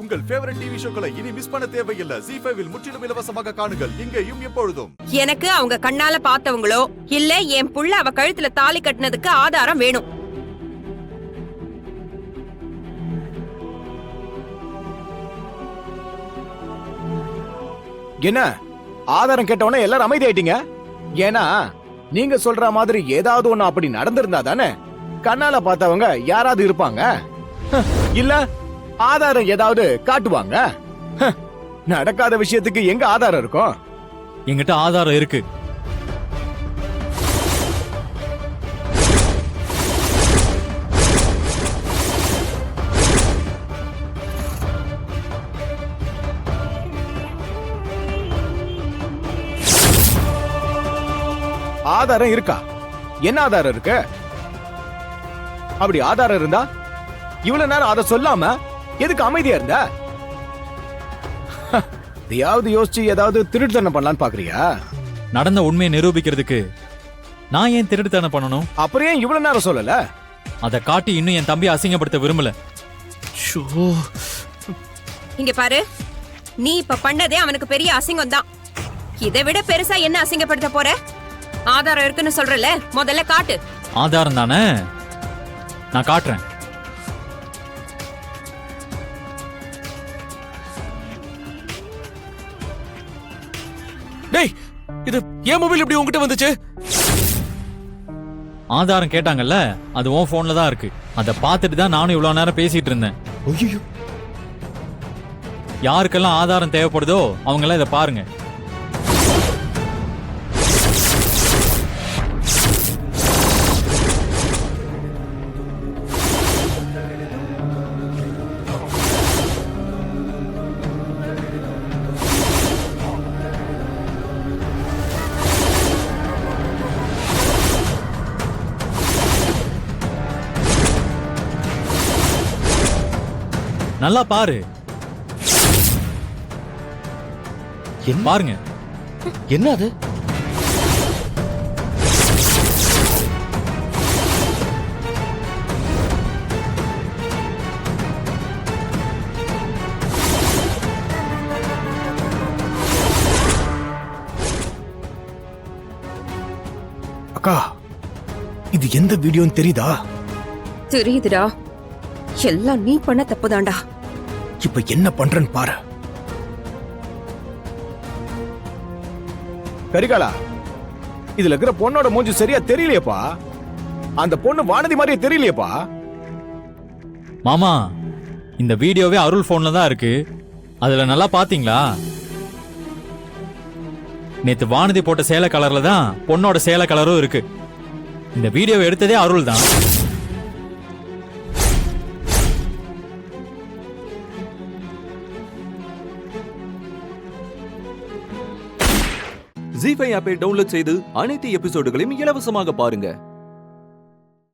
உங்கள் favourite TV ஷோக்களை இனி miss பண்ண தேவையில்லை. ZEE5 இல் முற்றிலும் இலவசமாக காணுங்கள், இங்கேயும் எப்பொழுதும். எனக்கு அவங்க கண்ணால பார்த்தவங்களோ இல்ல என் புள்ள அவ கழுத்துல தாலி கட்டினதுக்கு ஆதாரம் வேணும். என்ன ஆதாரம் கேட்டவன எல்லாரும் அமைதி ஆயிட்டீங்க? ஏன்னா நீங்க சொல்ற மாதிரி ஏதாவது ஒண்ணு அப்படி நடந்திருந்தா தானே கண்ணால பார்த்தவங்க யாராவது இருப்பாங்க, இல்ல ஆதாரம் ஏதாவது காட்டுவாங்க. நடக்காத விஷயத்துக்கு எங்க ஆதாரம் இருக்கும்? என்கிட்ட ஆதாரம் இருக்கு. ஆதாரம் இருக்கா? என்ன ஆதாரம் இருக்கு? அப்படி ஆதாரம் இருந்தா இவ்வளவு நேரம் அதை சொல்லாம எதுக்கு அமைதியா இருந்த? எதையாவது யோசிச்சு ஏதாவது திருட்டுத்தனம் பண்ணலான்னு பாக்குறியா? நடந்த உண்மையை நிரூபிக்கிறதுக்கு நான் ஏன் திருட்டுத்தனம் பண்ணணும்? அப்புறம் ஏன் இவ்வளவு நேரம் சொல்லல? அதை காட்டி இன்னும் என் தம்பி அசிங்கப்படுத்த விரும்பல. இங்க பாரு, நீ இப்ப பண்ணதே அவனுக்கு பெரிய அசிங்கம் தான். இதை விட பெருசா என்ன அசிங்கப்படுத்த போற? ஆதாரம் இருக்குன்னு சொல்றல, முதல்ல காட்டு. ஆதாரம் தானே, நான் காட்டுறேன். டேய், இது ஏன் மொபைல் இப்படி உன்கிட்ட வந்துச்சு? ஆதாரம் கேட்டாங்கல்ல, அது உன் போன்ல தான் இருக்கு. அதை பார்த்துட்டு தான் நானும் இவ்வளவு நேரம் பேசிட்டு இருந்தேன். யாருக்கெல்லாம் ஆதாரம் தேவைப்படுதோ அவங்க எல்லாம் இதை பாருங்க. நல்லா பாரு, பாருங்க. என்ன அது? அக்கா, இது எந்த வீடியோன்னு தெரியுதா? தெரியுதுடா, எல்லாம் நீ பண்ண தப்புதான்டா. இப்ப என்ன பண்றேன்னு பாரு. கரிகாலா, இதுல இருக்கிற பொண்ணோட மூஞ்சி சரியா தெரியலையேப்பா. அந்த பொண்ணு வானதி மாதிரியே தெரியலையேப்பா. மாமா, இந்த வீடியோவே அருள் போன்ல தான் இருக்கு. அதுல நல்லா பாத்தீங்களா? நேத்து வானதி போட்ட சேலை கலர்ல தான் பொண்ணோட சேலை கலரும் இருக்கு. இந்த வீடியோவை எடுத்ததே அருள் தான். ZEE5 ஆப்பை டவுன்லோட் செய்து அனைத்து எபிசோடுகளையும் இலவசமாக பாருங்க.